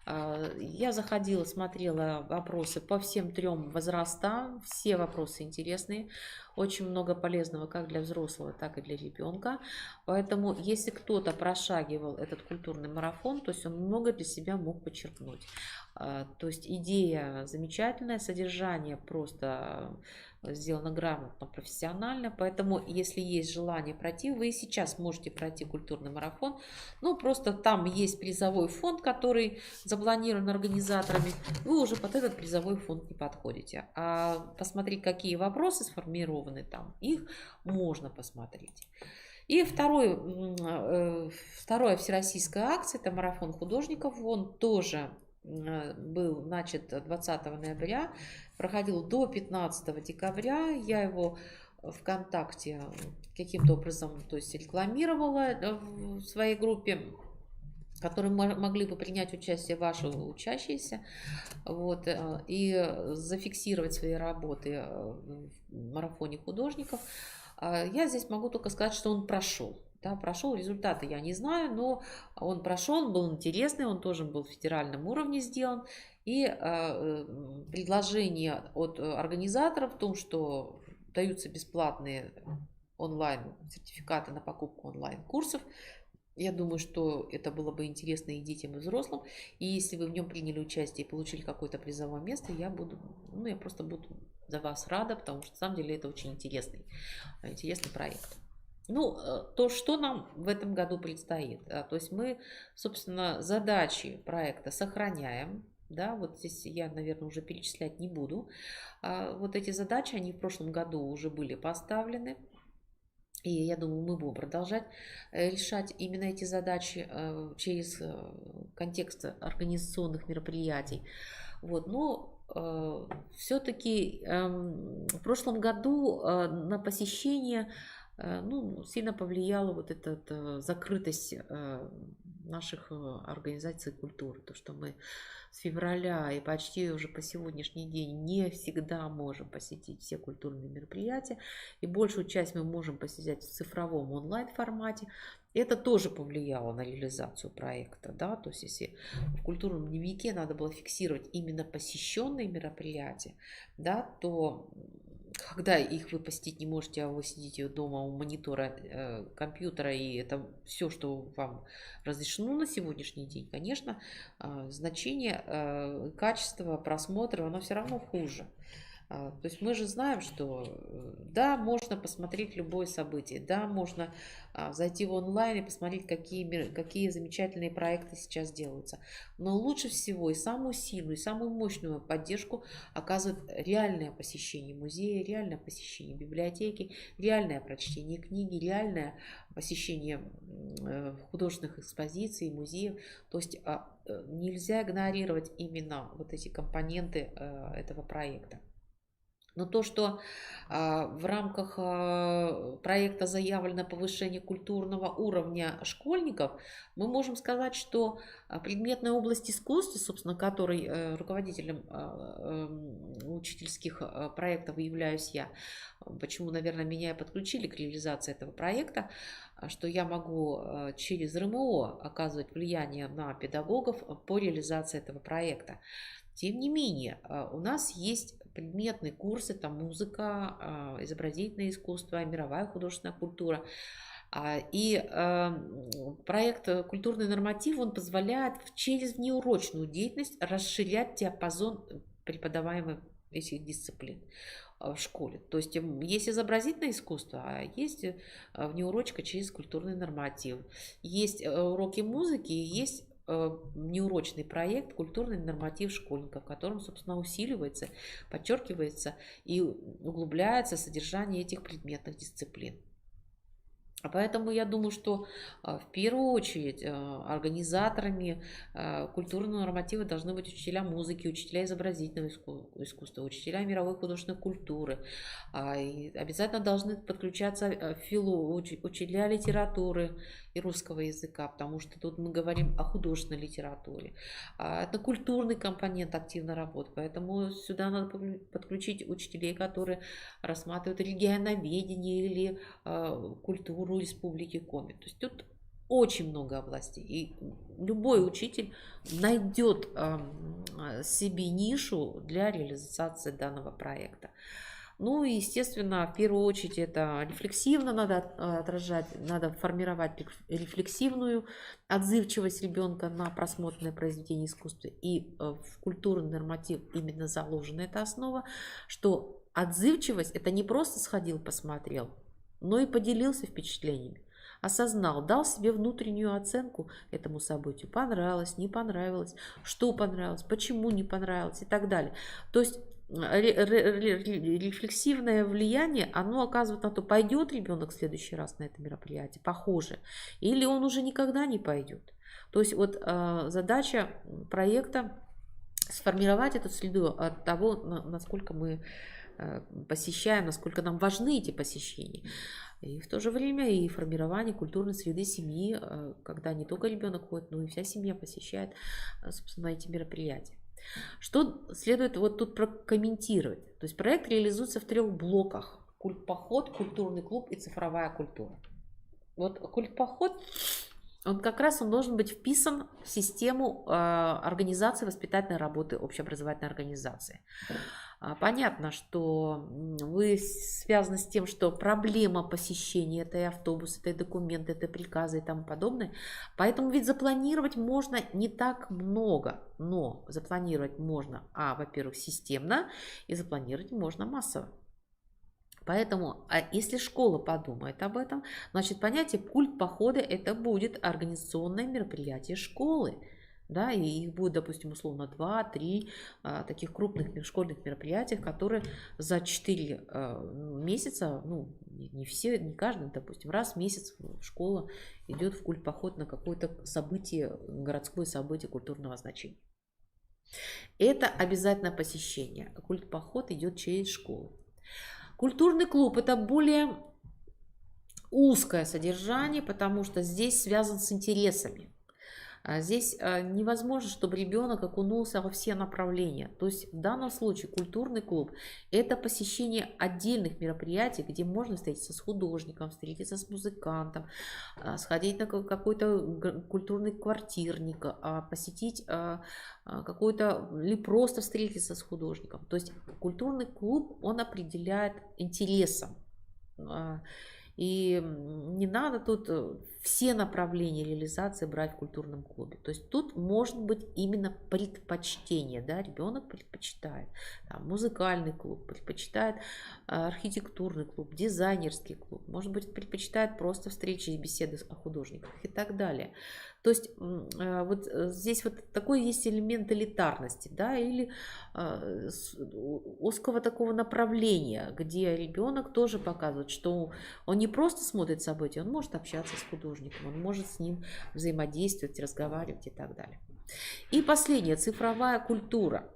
Я заходила, смотрела вопросы по всем 3 возрастам. Все вопросы интересные. Очень много полезного как для взрослого, так и для ребенка. Поэтому, если кто-то прошагивал этот культурный марафон, то есть он много для себя мог подчеркнуть. То есть идея замечательная, содержание просто сделано грамотно, профессионально. Поэтому, если есть желание пройти, вы и сейчас можете пройти культурный марафон. Ну, просто там есть призовой фонд, который запланирован организаторами. Вы уже под этот призовой фонд не подходите. А посмотреть, какие вопросы сформированы там, их можно посмотреть. И вторая всероссийская акция, это марафон художников, он тоже был начат 20 ноября, проходил до 15 декабря. Я его ВКонтакте каким-то образом, то есть рекламировала в своей группе, в которой могли бы принять участие ваши учащиеся, вот, и зафиксировать свои работы в марафоне художников. Я здесь могу только сказать, что он прошел. Да, прошел, результаты я не знаю, но он прошел, он был интересный, он тоже был в федеральном уровне сделан. И предложение от организаторов в том, что даются бесплатные онлайн сертификаты на покупку онлайн курсов. Я думаю, что это было бы интересно и детям, и взрослым. И если вы в нем приняли участие и получили какое-то призовое место, я просто буду за вас рада, потому что на самом деле это очень интересный проект. Ну, то, что нам в этом году предстоит. То есть мы, собственно, задачи проекта сохраняем. Да, вот здесь я, наверное, уже перечислять не буду. Вот эти задачи, они в прошлом году уже были поставлены. И я думаю, мы будем продолжать решать именно эти задачи через контекст организационных мероприятий. Вот, но все-таки в прошлом году на посещение сильно повлияла вот эта закрытость наших организаций культуры, то, что мы с февраля и почти уже по сегодняшний день не всегда можем посетить все культурные мероприятия, и большую часть мы можем посетить в цифровом онлайн-формате. Это тоже повлияло на реализацию проекта, да, то есть если в культурном дневнике надо было фиксировать именно посещенные мероприятия, да, то когда их вы посетить не можете, а вы сидите дома у монитора компьютера, и это все, что вам разрешено на сегодняшний день, конечно, значение качества просмотра, оно все равно хуже. То есть мы же знаем, что да, можно посмотреть любое событие, да, можно зайти в онлайн и посмотреть, какие замечательные проекты сейчас делаются. Но лучше всего и самую сильную, и самую мощную поддержку оказывает реальное посещение музея, реальное посещение библиотеки, реальное прочтение книги, реальное посещение художественных экспозиций, музеев. То есть нельзя игнорировать именно вот эти компоненты этого проекта. Но то, что в рамках проекта заявлено повышение культурного уровня школьников, мы можем сказать, что предметная область искусства, собственно, которой руководителем учительских проектов являюсь я, почему, наверное, меня и подключили к реализации этого проекта, что я могу через РМО оказывать влияние на педагогов по реализации этого проекта. Тем не менее, у нас есть предметные курсы, там музыка, изобразительное искусство, мировая художественная культура. И проект «Культурный норматив», он позволяет через внеурочную деятельность расширять диапазон преподаваемых этих дисциплин в школе. То есть есть изобразительное искусство, а есть внеурочка через культурный норматив. Есть уроки музыки, есть неурочный проект «Культурный норматив школьников», в котором, собственно, усиливается, подчеркивается и углубляется содержание этих предметных дисциплин. Поэтому я думаю, что в первую очередь организаторами культурного норматива должны быть учителя музыки, учителя изобразительного искусства, учителя мировой художественной культуры. И обязательно должны подключаться учителя литературы и русского языка, потому что тут мы говорим о художественной литературе. Это культурный компонент активно работает, поэтому сюда надо подключить учителей, которые рассматривают регионоведение или культуру Республики Коми. То есть тут очень много областей, и любой учитель найдет себе нишу для реализации данного проекта. Ну и, естественно, в первую очередь это рефлексивно надо отражать, надо формировать рефлексивную отзывчивость ребенка на просмотренное произведение искусства. И в культурный норматив именно заложена эта основа, что отзывчивость это не просто сходил, посмотрел, но и поделился впечатлениями, осознал, дал себе внутреннюю оценку этому событию. Понравилось, не понравилось, что понравилось, почему не понравилось и так далее. То есть рефлексивное влияние, оно оказывает на то, пойдет ребенок в следующий раз на это мероприятие, похоже, или он уже никогда не пойдет. То есть вот задача проекта сформировать эту среду от того, насколько мы посещаем, насколько нам важны эти посещения. И в то же время и формирование культурной среды семьи, когда не только ребенок ходит, но и вся семья посещает, собственно, эти мероприятия. Что следует вот тут прокомментировать? То есть проект реализуется в 3 блоках: культ-поход, культурный клуб и цифровая культура. Вот культ-поход, он как раз он должен быть вписан в систему организации воспитательной работы общеобразовательной организации. Понятно, что вы связаны с тем, что проблема посещения — это и автобус, это и документы, это приказы и тому подобное. Поэтому ведь запланировать можно не так много, но запланировать можно, во-первых, системно, и запланировать можно массово. Поэтому, если школа подумает об этом, значит, понятие культ похода — это будет организационное мероприятие школы. Да, и их будет, допустим, условно 2-3 таких крупных школьных мероприятиях, которые за 4 месяца, ну, не все, не каждый, допустим, раз в месяц школа идет в культ-поход на какое-то событие, городское событие культурного значения. Это обязательно посещение. Культ-поход идет через школу. Культурный клуб — это более узкое содержание, потому что здесь связан с интересами. Здесь невозможно, чтобы ребенок окунулся во все направления. То есть в данном случае культурный клуб — это посещение отдельных мероприятий, где можно встретиться с художником, встретиться с музыкантом, сходить на какой-то культурный квартирник, посетить какой-то или просто встретиться с художником. То есть культурный клуб, он определяет интересом. И не надо тут все направления реализации брать в культурном клубе. То есть тут может быть именно предпочтение. Да? Ребенок предпочитает музыкальный клуб, предпочитает архитектурный клуб, дизайнерский клуб. Может быть, предпочитает просто встречи и беседы о художниках и так далее. То есть вот здесь вот такой есть элемент элитарности, да, или узкого такого направления, где ребенок тоже показывает, что он не просто смотрит события, он может общаться с художником, он может с ним взаимодействовать, разговаривать и так далее. И последнее — цифровая культура.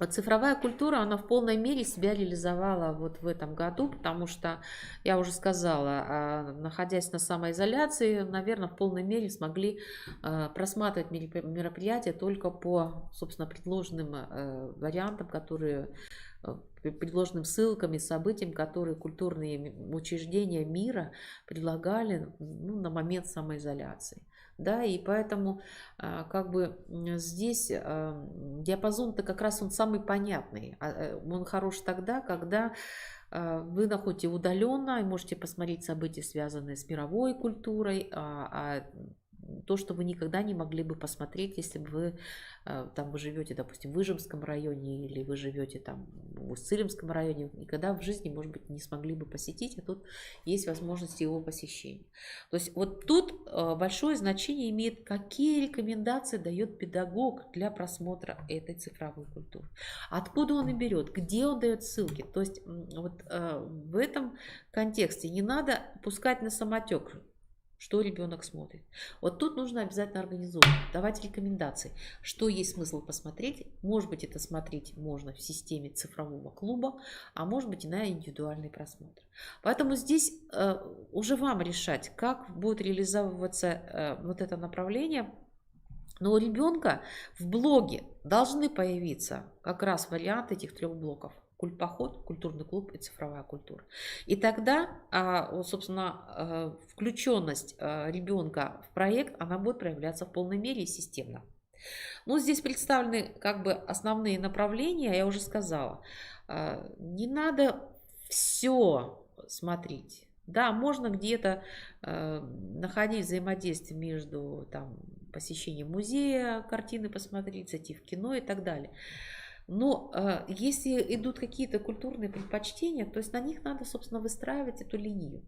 Вот цифровая культура, она в полной мере себя реализовала вот в этом году, потому что, я уже сказала, находясь на самоизоляции, наверное, в полной мере смогли просматривать мероприятия только по, собственно, предложенным вариантам, предложенным ссылкам и событиям, которые культурные учреждения мира предлагали, ну, на момент самоизоляции. Да, и поэтому как бы здесь диапазон-то как раз он самый понятный. Он хорош тогда, когда вы находите удаленно и можете посмотреть события, связанные с мировой культурой, то, что вы никогда не могли бы посмотреть, если бы вы живете, допустим, в Ижевском районе, или вы живете там в Уссурийском районе, никогда в жизни, может быть, не смогли бы посетить, а тут есть возможность его посещения. То есть вот тут большое значение имеет, какие рекомендации дает педагог для просмотра этой цифровой культуры. Откуда он и берет, где он дает ссылки. То есть вот в этом контексте не надо пускать на самотек, что ребенок смотрит. Вот тут нужно обязательно организовывать, давать рекомендации, что есть смысл посмотреть. Может быть, это смотреть можно в системе цифрового клуба, а может быть и на индивидуальный просмотр. Поэтому здесь уже вам решать, как будет реализовываться вот это направление. Но у ребенка в блоге должны появиться как раз варианты этих 3 блоков: культ-поход, культурный клуб и цифровая культура. И тогда, собственно, включенность ребенка в проект, она будет проявляться в полной мере и системно. Ну, здесь представлены как бы основные направления, я уже сказала. Не надо все смотреть. Да, можно где-то находить взаимодействие между посещением музея, картины посмотреть, зайти в кино и так далее. Но если идут какие-то культурные предпочтения, то есть на них надо, собственно, выстраивать эту линию.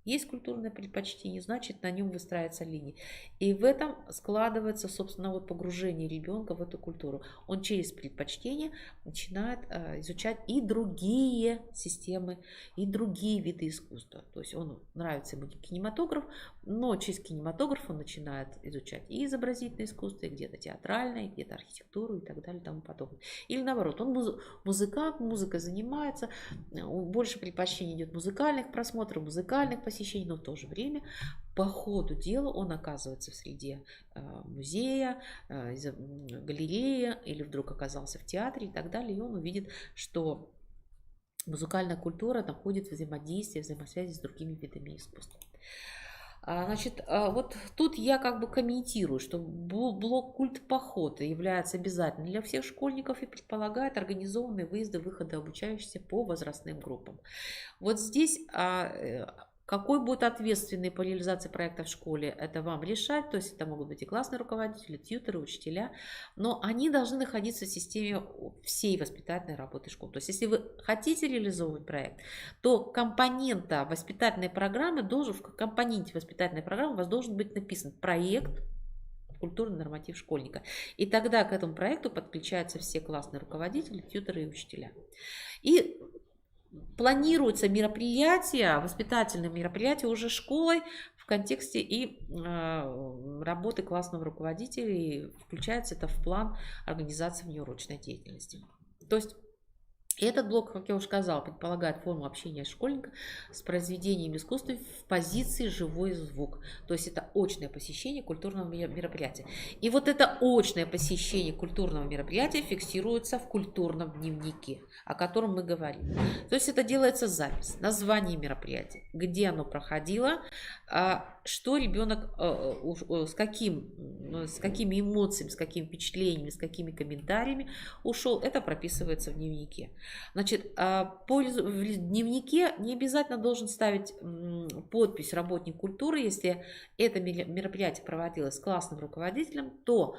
Есть культурное предпочтение, значит, на нем выстраивается линия. И в этом складывается, собственно, вот погружение ребенка в эту культуру. Он через предпочтение начинает изучать и другие системы, и другие виды искусства. То есть он нравится ему кинематограф, но через кинематограф он начинает изучать и изобразительное искусство, и где-то театральное, и где-то архитектуру и так далее и тому подобное. Или наоборот, он музыкант, музыкой занимается, больше предпочтение идет музыкальных просмотров, музыкальных посещений, но в то же время по ходу дела он оказывается в среде музея, галереи, или вдруг оказался в театре и так далее, и он увидит, что музыкальная культура находит взаимодействие, взаимосвязи с другими видами искусства. Значит, вот тут я как бы комментирую, что блок культ похода является обязательным для всех школьников и предполагает организованные выезды, выходы обучающихся по возрастным группам. Вот здесь какой будет ответственный по реализации проекта в школе, это вам решать, то есть это могут быть и классные руководители, тьюторы, учителя, но они должны находиться в системе всей воспитательной работы школы. То есть если вы хотите реализовывать проект, то компонента воспитательной программы в компоненте воспитательной программы у вас должен быть написан проект культурный норматив школьника. И тогда к этому проекту подключаются все классные руководители, тьюторы и учителя. И планируются мероприятия, воспитательные мероприятия уже школой в контексте и работы классного руководителя, и включается это в план организации внеурочной деятельности. То есть этот блок, как я уже сказала, предполагает форму общения школьника с произведением искусства в позиции живой звук. То есть это очное посещение культурного мероприятия. И вот это очное посещение культурного мероприятия фиксируется в культурном дневнике, о котором мы говорим. То есть это делается запись, название мероприятия, где оно проходило, что ребенок, с какими эмоциями, с какими впечатлениями, с какими комментариями ушел, это прописывается в дневнике. Значит, в дневнике не обязательно должен ставить подпись работник культуры. Если это мероприятие проводилось с классным руководителем, то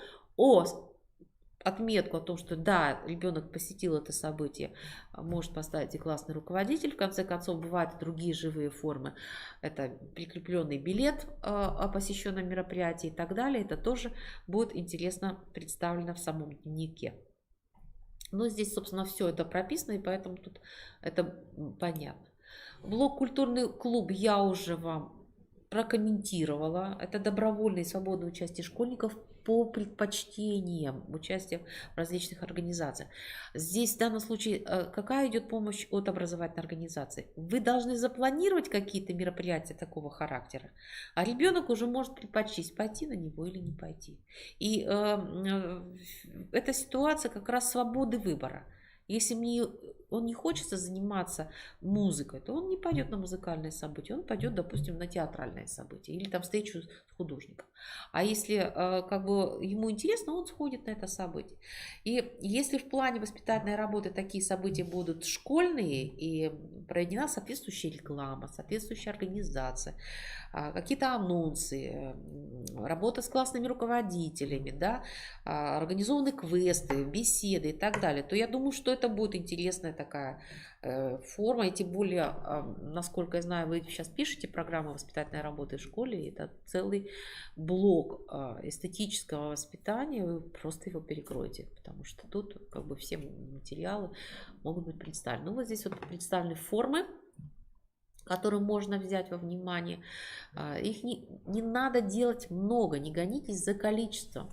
отметку о том, что да, ребенок посетил это событие, может поставить и классный руководитель. В конце концов, бывают и другие живые формы. Это прикрепленный билет о посещенном мероприятии и так далее. Это тоже будет интересно представлено в самом дневнике. Но здесь, собственно, все это прописано, и поэтому тут это понятно. Блок «Культурный клуб» я уже вам прокомментировала. Это добровольное и свободное участие школьников по предпочтениям участия в различных организациях. Здесь в данном случае какая идет помощь от образовательной организации? Вы должны запланировать какие-то мероприятия такого характера, а ребенок уже может предпочесть, пойти на него или не пойти. И эта ситуация как раз свободы выбора. Если он не хочется заниматься музыкой, то он не пойдет на музыкальное событие, он пойдет, допустим, на театральное событие или там встречу с художником. А если как бы ему интересно, он сходит на это событие. И если в плане воспитательной работы такие события будут школьные и проведена соответствующая реклама, соответствующая организация, какие-то анонсы, работа с классными руководителями, да, организованы квесты, беседы и так далее, то я думаю, что это будет интересная такая форма. И тем более, насколько я знаю, вы сейчас пишете программу воспитательной работы в школе, и это целый блок эстетического воспитания, вы просто его перекроете, потому что тут как бы все материалы могут быть представлены. Ну, вот здесь вот представлены формы, которые можно взять во внимание. Их не надо делать много, не гонитесь за количеством.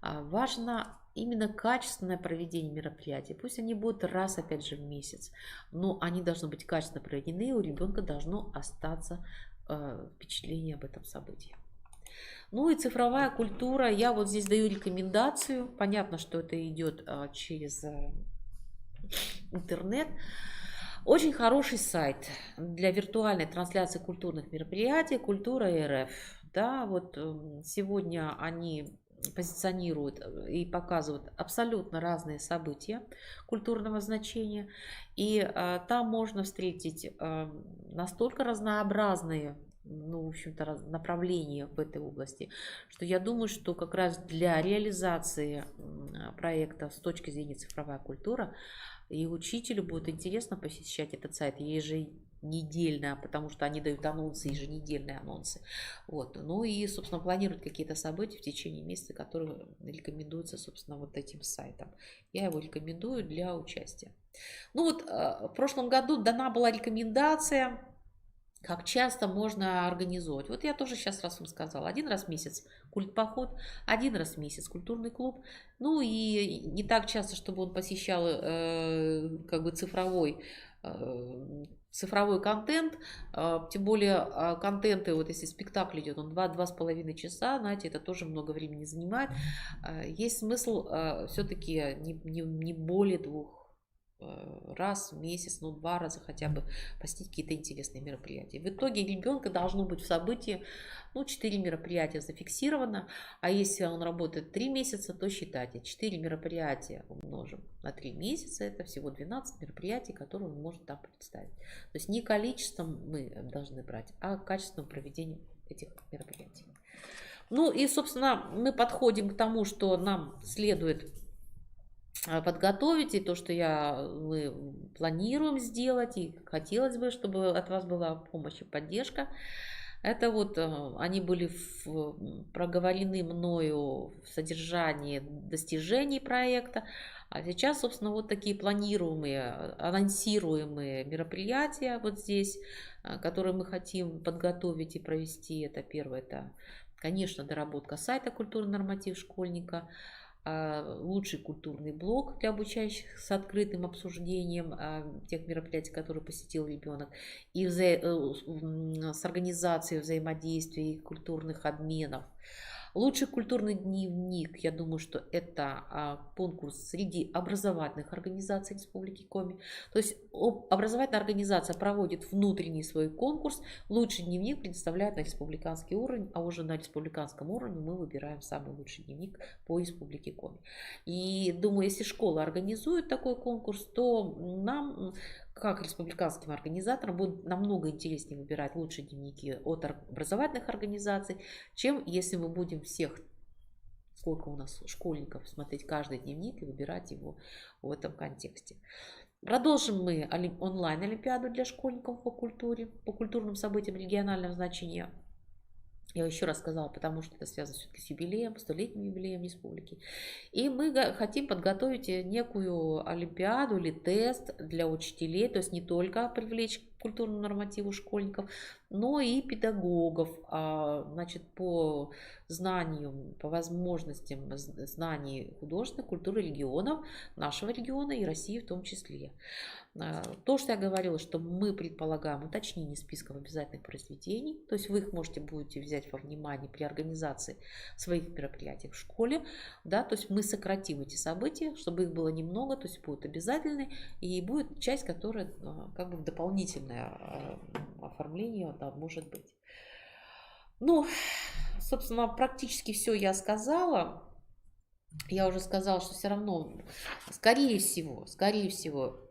Важно именно качественное проведение мероприятий. Пусть они будут раз, опять же, в месяц, но они должны быть качественно проведены, и у ребенка должно остаться впечатление об этом событии. Ну и цифровая культура. Я вот здесь даю рекомендацию. Понятно, что это идет через интернет. Очень хороший сайт для виртуальной трансляции культурных мероприятий «Культура.рф». Да, вот сегодня они позиционируют и показывают абсолютно разные события культурного значения. И там можно встретить настолько разнообразные, ну, в общем-то, направления в этой области, что я думаю, что как раз для реализации проекта с точки зрения цифровая культура и учителю будет интересно посещать этот сайт недельно, потому что они дают анонсы, еженедельные анонсы. Вот. Ну и, собственно, планируют какие-то события в течение месяца, которые рекомендуются, собственно, вот этим сайтом. Я его рекомендую для участия. Ну вот, в прошлом году дана была рекомендация, как часто можно организовать. Вот я тоже сейчас раз вам сказала. Один раз в месяц культпоход, один раз в месяц культурный клуб. Ну и не так часто, чтобы он посещал как бы цифровой контент, тем более контенты, вот если спектакль идет, он 2-2,5 часа, знаете, это тоже много времени занимает. Есть смысл все-таки не более 2 раз в месяц, ну 2 раза хотя бы посетить какие-то интересные мероприятия. В итоге ребенка должно быть в событии, ну 4 мероприятия зафиксировано, а если он работает 3 месяца, то считайте, 4 мероприятия умножим на 3 месяца, это всего 12 мероприятий, которые он может там представить. То есть не количеством мы должны брать, а качественным проведением этих мероприятий. Ну и, собственно, мы подходим к тому, что нам следует подготовить, и то, что мы планируем сделать, и хотелось бы, чтобы от вас была помощь и поддержка. Это вот они были проговорены мною в содержании достижений проекта, а сейчас, собственно, вот такие планируемые, анонсируемые мероприятия вот здесь, которые мы хотим подготовить и провести. Это первое, это, конечно, доработка сайта «Культурный норматив школьника», лучший культурный блог для обучающих с открытым обсуждением тех мероприятий, которые посетил ребенок, и с организацией взаимодействия и культурных обменов. Лучший культурный дневник, я думаю, что это конкурс среди образовательных организаций Республики Коми. То есть образовательная организация проводит внутренний свой конкурс, лучший дневник предоставляет на республиканский уровень, а уже на республиканском уровне мы выбираем самый лучший дневник по Республике Коми. И думаю, если школа организует такой конкурс, то нам, как республиканским организаторам, будет намного интереснее выбирать лучшие дневники от образовательных организаций, чем если мы будем всех, сколько у нас школьников, смотреть каждый дневник и выбирать его в этом контексте. Продолжим мы онлайн-олимпиаду для школьников по культуре, по культурным событиям регионального значения. Я еще раз сказала, потому что это связано все-таки с юбилеем, 100-летним юбилеем республики. И мы хотим подготовить некую олимпиаду или тест для учителей, то есть не только привлечь к культурному нормативу школьников, но и педагогов, значит, по знанию, по возможностям знаний художественной культуры регионов, нашего региона и России в том числе. То, что я говорила, что мы предполагаем уточнение списков обязательных произведений, то есть вы их будете взять во внимание при организации своих мероприятий в школе, да, то есть мы сократим эти события, чтобы их было немного, то есть будут обязательны, и будет часть, которая как бы в дополнительное оформление, да, может быть. Ну, собственно, практически все я сказала. Я уже сказала, что все равно, скорее всего,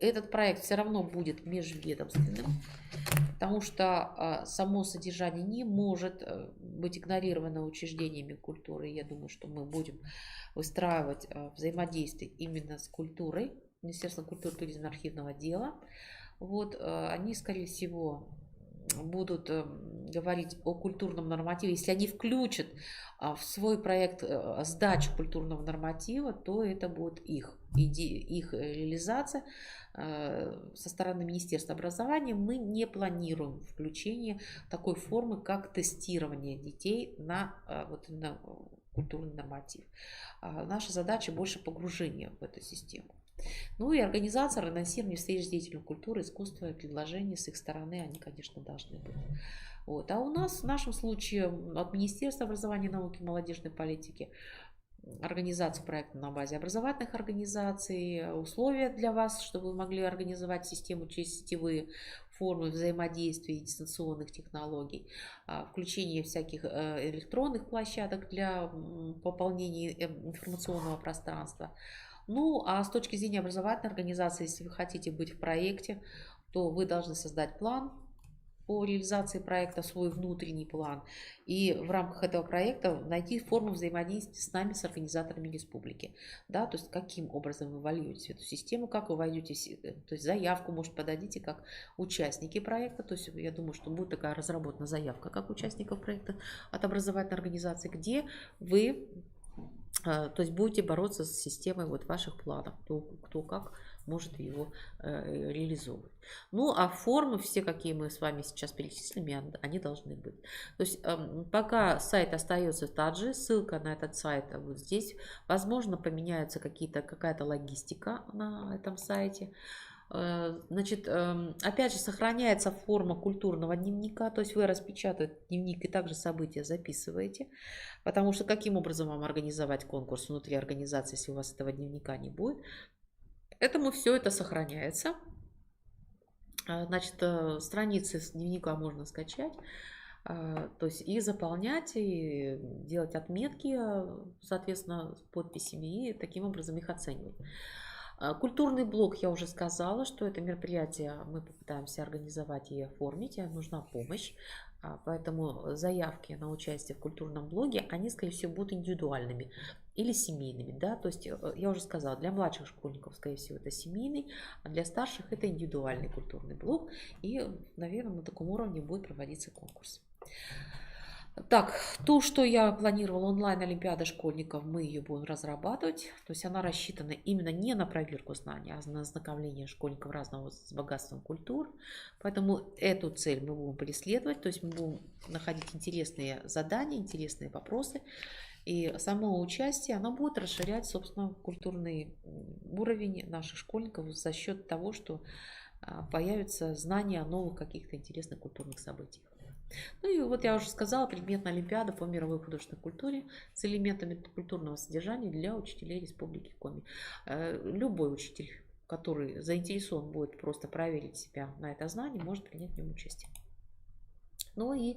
этот проект все равно будет межведомственным, потому что само содержание не может быть игнорировано учреждениями культуры. Я думаю, что мы будем выстраивать взаимодействие именно с культурой, Министерством культуры, туризма, архивного отдела. Вот, они, скорее всего, будут говорить о культурном нормативе. Если они включат в свой проект сдачу культурного норматива, то это будет их реализация со стороны Министерства образования. Мы не планируем включение такой формы, как тестирование детей на вот именно культурный норматив. Наша задача больше погружения в эту систему. Ну и организация, анонсирование встреч с деятелями культуры, искусства, предложения с их стороны, они, конечно, должны быть. Вот. А у нас, в нашем случае, от Министерства образования, науки и молодежной политики, организация проекта на базе образовательных организаций, условия для вас, чтобы вы могли организовать систему через сетевые формы взаимодействия и дистанционных технологий, включение всяких электронных площадок для пополнения информационного пространства. Ну, а с точки зрения образовательной организации, если вы хотите быть в проекте, то вы должны создать план по реализации проекта свой внутренний план и в рамках этого проекта найти форму взаимодействия с нами, с организаторами республики. Да, то есть каким образом вы вольетесь в эту систему, как вы войдете, то есть заявку, может, подадите как участники проекта, то есть я думаю, что будет такая разработана заявка как участников проекта от образовательной организации, где вы, то есть будете бороться с системой вот ваших планов, кто как может его реализовывать. Ну, а формы все, какие мы с вами сейчас перечислили, они должны быть. То есть пока сайт остается тот же, ссылка на этот сайт вот здесь, возможно, поменяется какая-то логистика на этом сайте. Значит, опять же, сохраняется форма культурного дневника, то есть вы распечатываете дневник и также события записываете, потому что каким образом вам организовать конкурс внутри организации, если у вас этого дневника не будет. Поэтому все это сохраняется. Значит, страницы с дневника можно скачать, то есть и заполнять, и делать отметки, соответственно, с подписями, и таким образом их оценивать. Культурный блок, я уже сказала, что это мероприятие мы попытаемся организовать и оформить, нужна помощь. Поэтому заявки на участие в культурном блоге, они, скорее всего, будут индивидуальными или семейными. Да? То есть, я уже сказала, для младших школьников, скорее всего, это семейный, а для старших это индивидуальный культурный блок. И, наверное, на таком уровне будет проводиться конкурс. Так, то, что я планировала онлайн-олимпиада школьников, мы ее будем разрабатывать. То есть она рассчитана именно не на проверку знаний, а на ознакомление школьников разного с богатством культур. Поэтому эту цель мы будем преследовать. То есть мы будем находить интересные задания, интересные вопросы. И само участие, оно будет расширять, собственно, культурный уровень наших школьников за счет того, что появится знание о новых каких-то интересных культурных событиях. Ну и вот я уже сказала, предметная олимпиада по мировой художественной культуре с элементами культурного содержания для учителей Республики Коми. Любой учитель, который заинтересован будет просто проверить себя на это знание, может принять в нем участие. Ну и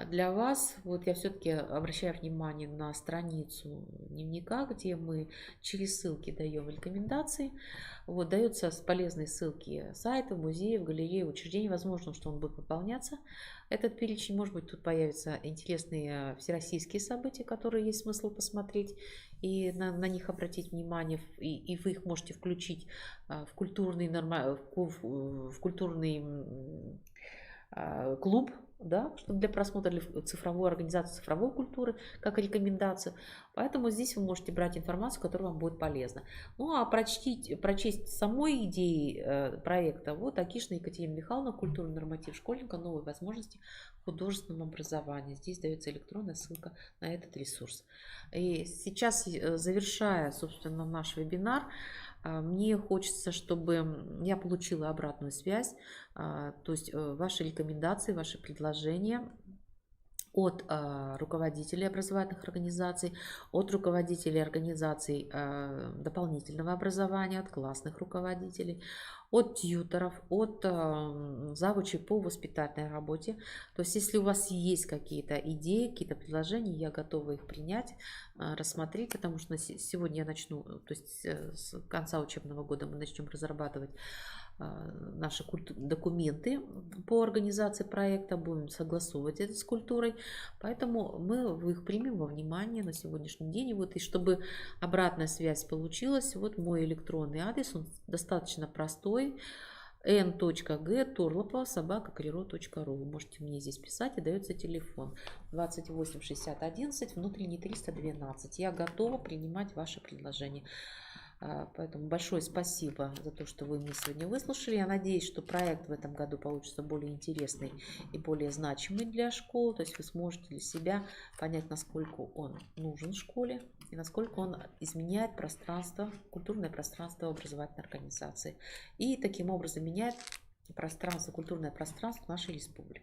для вас, вот я все-таки обращаю внимание на страницу дневника, где мы через ссылки даем рекомендации. Вот, даются полезные ссылки сайтов, музеев, галереи, учреждений. Возможно, что он будет пополняться. Этот перечень, может быть, тут появятся интересные всероссийские события, которые есть смысл посмотреть и на них обратить внимание. И вы их можете включить в культурный клуб, да, чтобы для просмотра цифровой организации цифровой культуры, как рекомендацию. Поэтому здесь вы можете брать информацию, которая вам будет полезна. Ну а прочесть самой идеи проекта вот Акишина Екатерина Михайловна, культурный норматив школьника, новые возможности в художественном образовании. Здесь дается электронная ссылка на этот ресурс. И сейчас, завершая, собственно, наш вебинар, мне хочется, чтобы я получила обратную связь, то есть ваши рекомендации, ваши предложения от руководителей образовательных организаций, от руководителей организаций дополнительного образования, от классных руководителей, от тьюторов, от завучей по воспитательной работе. То есть, если у вас есть какие-то идеи, какие-то предложения, я готова их принять, рассмотреть, потому что сегодня я начну, то есть с конца учебного года мы начнем разрабатывать наши документы по организации проекта, будем согласовывать это с культурой, поэтому мы их примем во внимание на сегодняшний день. И вот, и чтобы обратная связь получилась, вот мой электронный адрес, он достаточно простой: n.g.torlopova@kriro.ru. Вы можете мне здесь писать, и дается телефон 28 60 11, внутренний 312. Я готова принимать ваши предложения. Поэтому большое спасибо за то, что вы меня сегодня выслушали. Я надеюсь, что проект в этом году получится более интересный и более значимый для школ. То есть вы сможете для себя понять, насколько он нужен школе и насколько он изменяет пространство, культурное пространство образовательной организации. И таким образом меняет пространство, культурное пространство нашей республики.